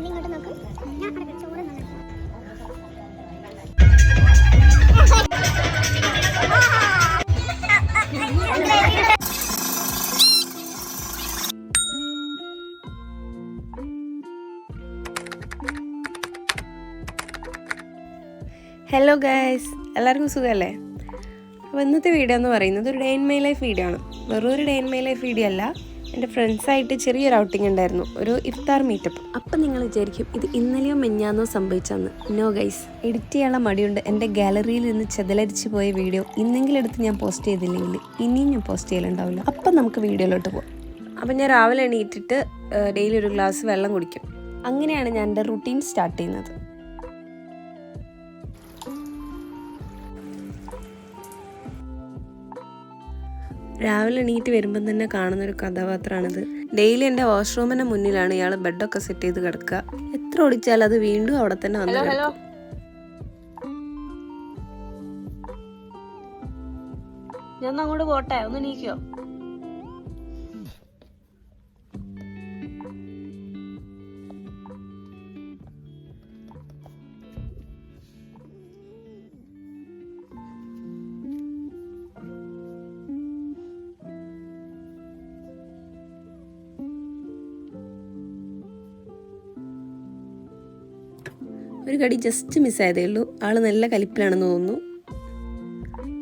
ഇങ്ങോട്ട് നോക്ക്. ഞാൻ ചോറ് ഹലോ ഗൈസ്, എല്ലാവർക്കും സുഖമല്ലേ? അപ്പോൾ ഇന്നത്തെ വീഡിയോ എന്ന് പറയുന്നത് ഒരു day in my life video ആണ്. വെറും ഒരു day in my life video അല്ല, എൻ്റെ ഫ്രണ്ട്സായിട്ട് ചെറിയൊരു ഔട്ടിംഗ് ഉണ്ടായിരുന്നു, ഒരു ഇഫ്താർ മീറ്റപ്പ്. അപ്പം നിങ്ങൾ വിചാരിക്കും ഇത് ഇന്നലെയോ മെഞ്ഞാന്നോ സംഭവിച്ചെന്ന്. നോ ഗൈസ്, എഡിറ്റ് ചെയ്യാനുള്ള മടിയുണ്ട്. എൻ്റെ ഗാലറിയിൽ നിന്ന് ചെതലരിച്ച് പോയ വീഡിയോ ഇന്നെങ്കിലും എടുത്ത് ഞാൻ പോസ്റ്റ് ചെയ്തില്ലെങ്കിൽ ഇനിയും ഞാൻ പോസ്റ്റ് ചെയ്യലുണ്ടാവില്ല. അപ്പം നമുക്ക് വീഡിയോയിലോട്ട് പോകാം. അപ്പം ഞാൻ രാവിലെ എണീറ്റിട്ട് ഡെയിലി ഒരു ഗ്ലാസ് വെള്ളം കുടിക്കും. അങ്ങനെയാണ് ഞാൻ എൻ്റെ റുട്ടീൻ സ്റ്റാർട്ട് ചെയ്യുന്നത്. രാവിലെ എണീറ്റ് വരുമ്പം തന്നെ കാണുന്നൊരു കഥാപാത്രമാണിത്. ഡെയിലി എൻ്റെ വാഷ്റൂമിൻ്റെ മുന്നിലാണ് ഇയാൾ ബെഡൊക്കെ സെറ്റ് ചെയ്ത് കിടക്കുക. എത്ര ഓടിച്ചാൽ അത് വീണ്ടും അവിടെ തന്നെ വന്നു കിടക്കും. ഞാൻ അങ്ങോട്ട് പോട്ടെ, ഒന്ന് നീക്കോ? ഒരു കടി ജസ്റ്റ് മിസ്സായതേ ഉള്ളൂ. ആൾ നല്ല കലിപ്പിലാണെന്ന് തോന്നുന്നു.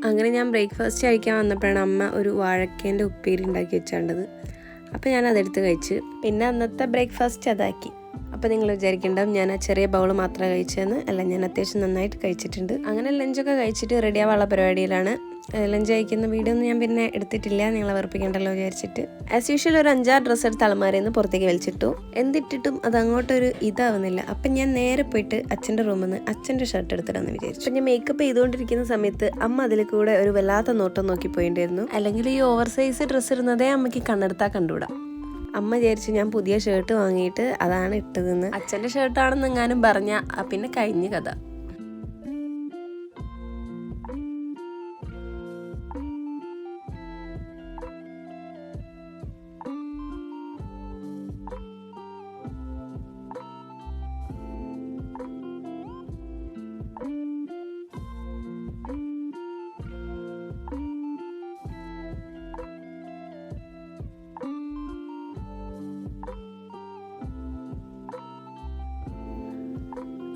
അങ്ങനെ ഞാൻ ബ്രേക്ക്ഫാസ്റ്റ് കഴിക്കാൻ വന്നപ്പോഴാണ് അമ്മ ഒരു വാഴക്കേൻ്റെ ഉപ്പേരി ഉണ്ടാക്കി വെച്ചാണ്ടത്. അപ്പോൾ ഞാൻ അതെടുത്ത് കഴിച്ച്. പിന്നെ അന്നത്തെ ബ്രേക്ക്ഫാസ്റ്റ് അതാക്കി. അപ്പോൾ നിങ്ങൾ വിചാരിക്കേണ്ടാവും ഞാൻ ആ ചെറിയ ബൗൾ മാത്രമേ കഴിച്ചതെന്ന്. അല്ല, ഞാൻ അത്യാവശ്യം നന്നായിട്ട് കഴിച്ചിട്ടുണ്ട്. അങ്ങനെ ലഞ്ചൊക്കെ കഴിച്ചിട്ട് റെഡിയാവാനുള്ള പരിപാടിയിലാണ്. ലഞ്ച് കഴിക്കുന്ന വീഡിയോ ഒന്നും ഞാൻ പിന്നെ എടുത്തിട്ടില്ല, നിങ്ങളെ വെറുപ്പിക്കണ്ടല്ലോ വിചാരിച്ചിട്ട്. ആസ് യൂഷ്വൽ ഒരു 5-6 ഡ്രസ്സ് എടുത്ത് അലമാരയിൽ നിന്ന് പുറത്തേക്ക് വലിച്ചിട്ടു. എന്തിട്ടിട്ടും അത് അങ്ങോട്ടൊരു ഇതാവുന്നില്ല. അപ്പം ഞാൻ നേരെ പോയിട്ട് അച്ഛൻ്റെ റൂമിൽ നിന്ന് അച്ഛൻ്റെ ഷർട്ട് എടുത്തിടാന്ന് വിചാരിച്ചു. അപ്പം ഞാൻ മേക്കപ്പ് ചെയ്തുകൊണ്ടിരിക്കുന്ന സമയത്ത് അമ്മ അതിൽ കൂടെ ഒരു വല്ലാത്ത നോട്ടം നോക്കി പോയിട്ടുണ്ടായിരുന്നു. അല്ലെങ്കിൽ ഈ ഓവർ സൈസ് ഡ്രസ്സ് ഇടുന്നതേ അമ്മയ്ക്ക് കണ്ണെടുത്താൽ കണ്ടുകൂടാ. അമ്മ വിചാരിച്ചു ഞാൻ പുതിയ ഷർട്ട് വാങ്ങിയിട്ട് അതാണ് ഇട്ടതെന്ന്. അച്ഛൻ്റെ ഷർട്ടാണെന്ന് എങ്ങാനും പറഞ്ഞാൽ പിന്നെ കഴിഞ്ഞ കഥ.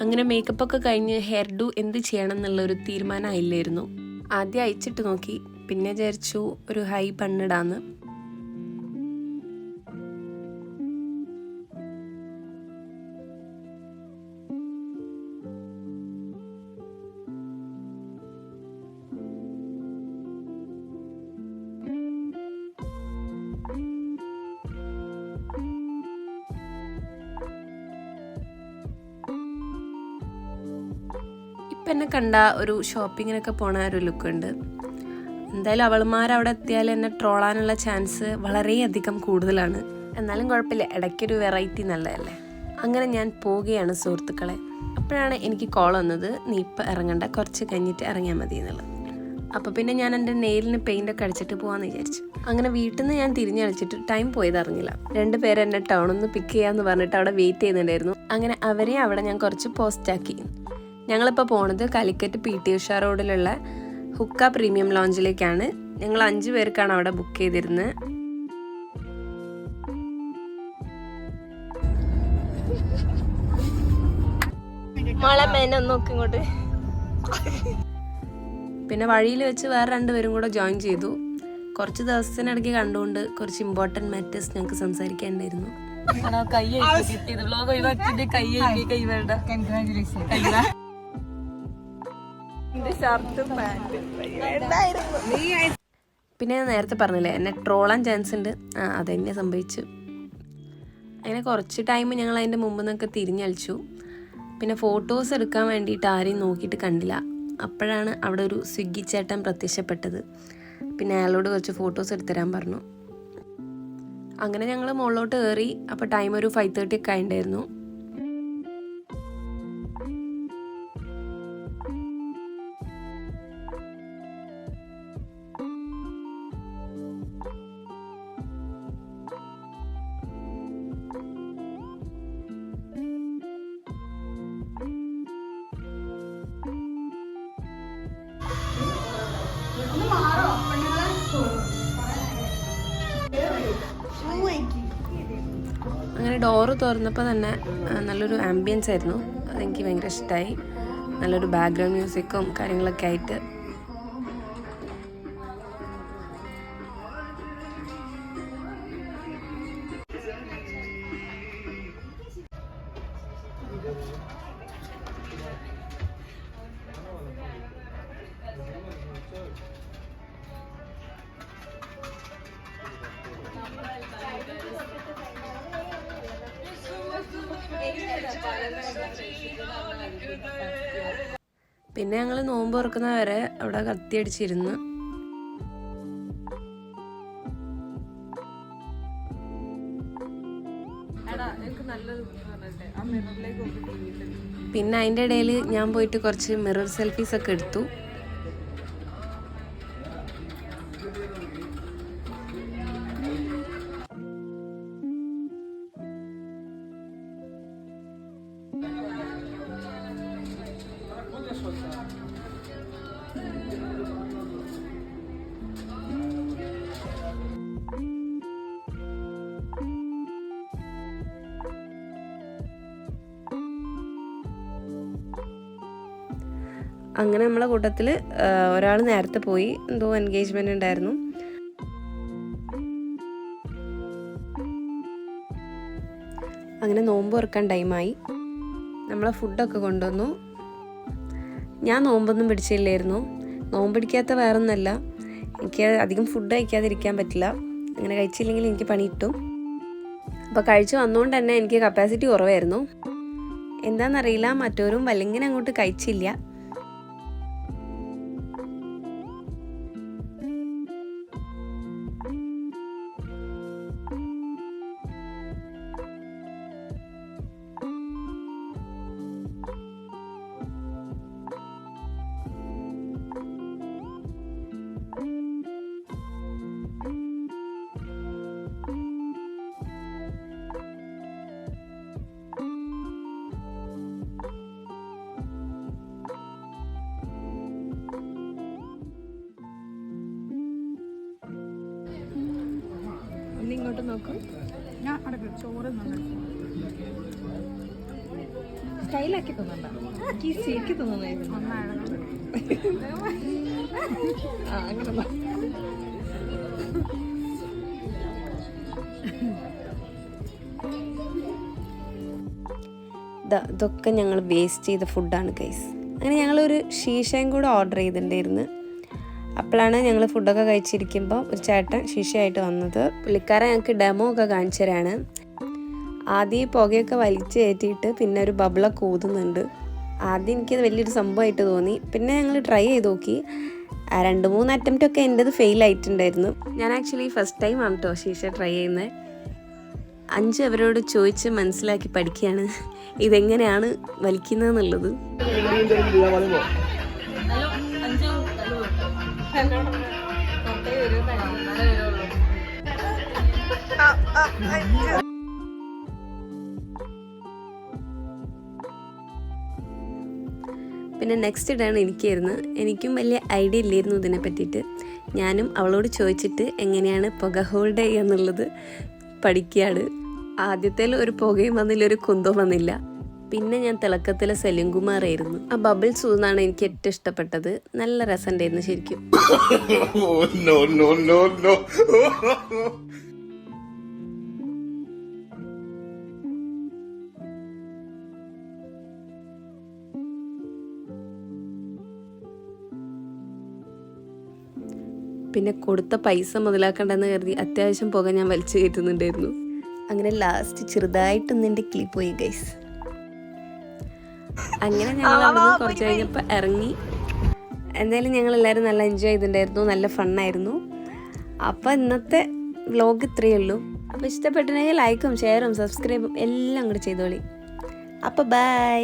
അങ്ങനെ മേക്കപ്പൊക്കെ കഴിഞ്ഞ് ഹെയർ ഡു എന്ത് ചെയ്യണം എന്നുള്ളൊരു തീരുമാനമായില്ലായിരുന്നു. ആദ്യം അയച്ചിട്ട് നോക്കി, പിന്നെ വിചാരിച്ചു ഒരു ഹൈ ബണ്ണിടാന്ന്. എന്നെ കണ്ട ഒരു ഷോപ്പിങ്ങിനൊക്കെ പോണ ഒരു ലുക്ക് ഉണ്ട്. എന്തായാലും അവൾമാരവിടെ എത്തിയാൽ എന്നെ ട്രോളാനുള്ള ചാൻസ് വളരെയധികം കൂടുതലാണ്. എന്നാലും കുഴപ്പമില്ല, ഇടയ്ക്കൊരു വെറൈറ്റി നല്ലതല്ലേ. അങ്ങനെ ഞാൻ പോവുകയാണ് സുഹൃത്തുക്കളെ. അപ്പോഴാണ് എനിക്ക് കോൾ വന്നത്, നീ ഇപ്പം ഇറങ്ങണ്ട, കുറച്ച് കഴിഞ്ഞിട്ട് ഇറങ്ങിയാൽ മതി എന്നുള്ളത്. അപ്പോൾ പിന്നെ ഞാൻ എൻ്റെ നെയിലിന് പെയിൻ്റൊക്കെ അടിച്ചിട്ട് പോകാമെന്ന് വിചാരിച്ചു. അങ്ങനെ വീട്ടിൽ നിന്ന് ഞാൻ തിരിഞ്ഞടിച്ചിട്ട് ടൈം പോയത് അറിഞ്ഞില്ല. 2 പേര് എന്നെ ടൗണിൽ നിന്ന് പിക്ക് ചെയ്യാമെന്ന് പറഞ്ഞിട്ട് അവിടെ വെയിറ്റ് ചെയ്യുന്നുണ്ടായിരുന്നു. അങ്ങനെ അവരെ അവിടെ ഞാൻ കുറച്ച് പോസ്റ്റാക്കി. ഞങ്ങളിപ്പോൾ പോണത് കാലിക്കറ്റ് PT ഉഷ റോഡിലുള്ള ഹുക്ക പ്രീമിയം ലോഞ്ചിലേക്കാണ്. ഞങ്ങൾ 5 പേർക്കാണ് അവിടെ ബുക്ക് ചെയ്തിരുന്നത്. ഇങ്ങോട്ട് പിന്നെ വഴിയിൽ വെച്ച് വേറെ 2 പേരും കൂടെ ജോയിൻ ചെയ്തു. കുറച്ച് ദിവസത്തിനിടയ്ക്ക് കണ്ടുകൊണ്ട് കുറച്ച് ഇമ്പോർട്ടൻറ്റ് മാറ്റേഴ്സ് ഞങ്ങൾക്ക് സംസാരിക്കാനുണ്ടായിരുന്നു. പിന്നെ ഞാൻ നേരത്തെ പറഞ്ഞില്ലേ എന്നെ ട്രോളാൻ ചാൻസ് ഉണ്ട്, അതെന്നെ സംഭവിച്ചു. അങ്ങനെ കുറച്ച് ടൈം ഞങ്ങൾ അതിൻ്റെ മുമ്പ് നിന്നൊക്കെ തിരിഞ്ഞളിച്ചു. പിന്നെ ഫോട്ടോസ് എടുക്കാൻ വേണ്ടിയിട്ട് ആരെയും നോക്കിയിട്ട് കണ്ടില്ല. അപ്പോഴാണ് അവിടെ ഒരു സ്വിഗ്ഗി ചേട്ടൻ പ്രത്യക്ഷപ്പെട്ടത്. പിന്നെ അയാളോട് കുറച്ച് ഫോട്ടോസ് എടുത്തുതരാൻ പറഞ്ഞു. അങ്ങനെ ഞങ്ങൾ മുകളിലോട്ട് കയറി. അപ്പോൾ ടൈം ഒരു 5:30 ഒക്കെ ആയിട്ടുണ്ടായിരുന്നു. ഡോറ് തുറന്നപ്പോൾ തന്നെ നല്ലൊരു ആംബിയൻസ് ആയിരുന്നു. അതെനിക്ക് ഭയങ്കര ഇഷ്ടമായി. നല്ലൊരു ബാക്ക്ഗ്രൗണ്ട് മ്യൂസിക്കും കാര്യങ്ങളൊക്കെ ആയിട്ട്. പിന്നെ ഞങ്ങൾ നോമ്പ് തുറക്കുന്ന വരെ അവിടെ കത്തിയടിച്ചിരുന്നു. പിന്നെ അതിൻ്റെ ഇടയിൽ ഞാൻ പോയിട്ട് കുറച്ച് മിറർ സെൽഫീസ് ഒക്കെ എടുത്തു. അങ്ങനെ നമ്മളെ കൂട്ടത്തിൽ ഒരാൾ നേരത്തെ പോയി, എന്തോ എൻഗേജ്മെൻ്റ് ഉണ്ടായിരുന്നു. അങ്ങനെ നോമ്പ് തുറക്കാൻ ടൈമായി. നമ്മളെ ഫുഡൊക്കെ കൊണ്ടുവന്നു. ഞാൻ നോമ്പൊന്നും പിടിച്ചില്ലായിരുന്നു. നോമ്പ് പിടിക്കാത്ത വേറൊന്നല്ല, എനിക്ക് അധികം ഫുഡ് കഴിക്കാതിരിക്കാൻ പറ്റില്ല. അങ്ങനെ കഴിച്ചില്ലെങ്കിൽ എനിക്ക് പണി കിട്ടും. അപ്പോൾ കഴിച്ച് വന്നുകൊണ്ട് തന്നെ എനിക്ക് കപ്പാസിറ്റി കുറവായിരുന്നു. എന്താണെന്നറിയില്ല, മറ്റോരും വല്ലെങ്ങനെ അങ്ങോട്ട് കഴിച്ചില്ല. ഇങ്ങോട്ട് നോക്കും. ഞാൻ അടക്കം ചോറ് സ്റ്റൈലാക്കി തോന്നണ്ട, എനിക്ക് ശരിക്ക് തോന്നുന്നു. അങ്ങനെ ഇതൊക്കെ ഞങ്ങൾ വേസ്റ്റ് ചെയ്ത ഫുഡാണ് ഗൈസ്. അങ്ങനെ ഞങ്ങളൊരു ഷീഷയും കൂടെ ഓർഡർ ചെയ്തിട്ടുണ്ടായിരുന്നു. അപ്പോഴാണ് ഞങ്ങൾ ഫുഡൊക്കെ കഴിച്ചിരിക്കുമ്പോൾ ഒരു ചേട്ടൻ ശിശയായിട്ട് വന്നത്. പുള്ളിക്കാരൻ ഞങ്ങൾക്ക് ഡെമോ ഒക്കെ കാണിച്ചു തരാണ്. ആദ്യം പുകയൊക്കെ വലിച്ച് കയറ്റിയിട്ട് പിന്നെ ഒരു ബബിളൊക്കെ ഊതുന്നുണ്ട്. ആദ്യം എനിക്കത് വലിയൊരു സംഭവമായിട്ട് തോന്നി. പിന്നെ ഞങ്ങൾ ട്രൈ ചെയ്ത് നോക്കി. 2-3 അറ്റംപ്റ്റൊക്കെ എൻ്റെത് ഫെയിൽ ആയിട്ടുണ്ടായിരുന്നു. ഞാൻ ആക്ച്വലി ഫസ്റ്റ് ടൈം ആണ് കേട്ടോ ശീശ ട്രൈ ചെയ്യുന്നത്. 5 അവരോട് ചോദിച്ച് മനസ്സിലാക്കി പഠിക്കുകയാണ് ഇതെങ്ങനെയാണ് വലിക്കുന്നതെന്നുള്ളത്. പിന്നെ നെക്സ്റ്റ് ഇടാണ് എനിക്കായിരുന്നു. എനിക്കും വലിയ ഐഡിയ ഇല്ലായിരുന്നു ഇതിനെ പറ്റിയിട്ട്. ഞാനും അവളോട് ചോദിച്ചിട്ട് എങ്ങനെയാണ് പുക ഹോൾഡ് ചെയ്യുക എന്നുള്ളത് പഠിക്കുകയാണ്. ആദ്യത്തേൽ ഒരു പുകയും വന്നില്ല, ഒരു കുന്തവും വന്നില്ല. പിന്നെ ഞാൻ തിളക്കത്തിലെ സെലിംകുമാറായിരുന്നു. ആ ബബിൾസ് ഊന്നാണ് എനിക്ക് ഏറ്റവും ഇഷ്ടപ്പെട്ടത്. നല്ല രസമുണ്ടായിരുന്നു ശരിക്കും. പിന്നെ കൊടുത്ത പൈസ മുതലാക്കണ്ടെന്ന് കരുതി അത്യാവശ്യം പുക ഞാൻ വലിച്ചു കയറ്റുന്നുണ്ടായിരുന്നു. അങ്ങനെ ലാസ്റ്റ് ചെറുതായിട്ടൊന്ന് എൻ്റെ കിളി പോയി ഗൈസ്. അങ്ങനെ ഞങ്ങൾ അവിടെ നിന്ന് കുറച്ച് കഴിഞ്ഞപ്പോൾ ഇറങ്ങി. എന്തായാലും ഞങ്ങളെല്ലാവരും നല്ല എൻജോയ് ചെയ്തിട്ടുണ്ടായിരുന്നു, നല്ല ഫണ്ണായിരുന്നു. അപ്പോൾ ഇന്നത്തെ വ്ലോഗ് ഇത്രയേ ഉള്ളൂ. അപ്പോൾ ഇഷ്ടപ്പെട്ടിട്ടുണ്ടെങ്കിൽ ലൈക്കും ഷെയറും സബ്സ്ക്രൈബും എല്ലാം കൂടെ ചെയ്തോളി. അപ്പോൾ ബൈ.